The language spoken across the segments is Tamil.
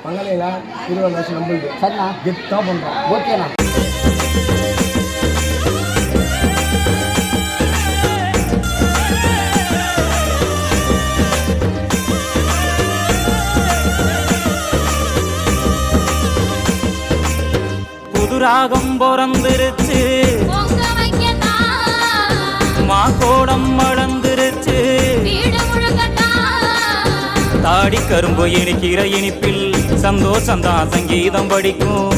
பங்கலையில் 20 லட்சம் நம்மளுக்கு. சரிண்ணா, கெத்தாக பண்ணுறோம். ஓகேண்ணா. புதுராகம் பிறந்துருச்சு, மாக்கோடம் வளர்ந்துருச்சு, தாடி கரும்பு இனிக்கிற இனிப்பில் சந்தோஷந்தான் சங்கீதம் படிக்கும்.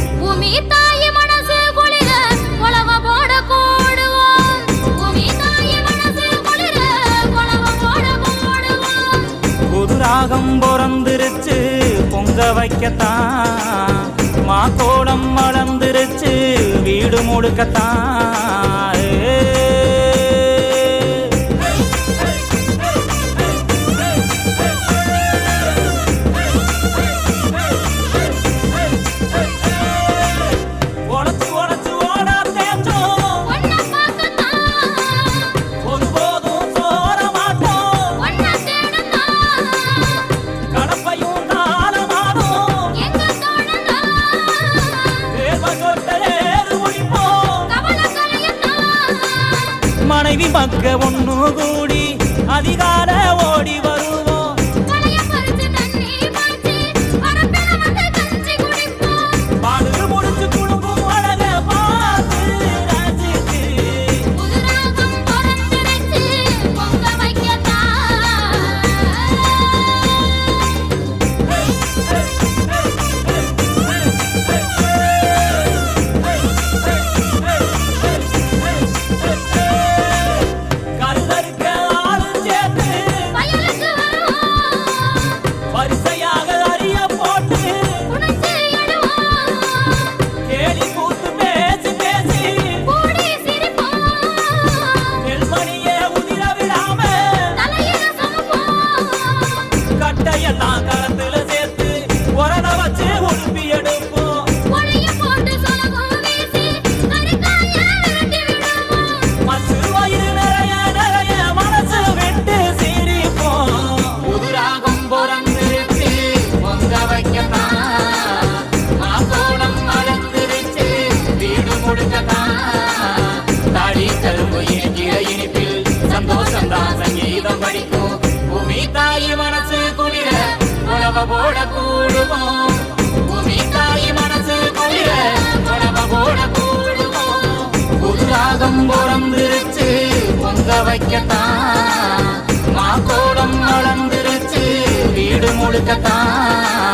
புதுராகம் பிறந்துருச்சு, பொங்க வைக்கத்தான், மாக்கோடம் வளர்ந்துருச்சு, வீடு முழுக்கத்தான். மனைவி மக்க ஒண்ணு கூடி அதிகார ஓடி வருவோம். பாடு முடிச்சு குடும்பம் அழக பார்த்து ரசிச்சு. போட கூடுவோம், பூமி தாய் மனசு குளிர உணவ போட கூடுவோம். புதுராகம் பிறந்துருச்சு, பொங்க வைக்கத்தான், மாக்கோடம் வளர்ந்துருச்சு, வீடு முழுக்கத்தான்.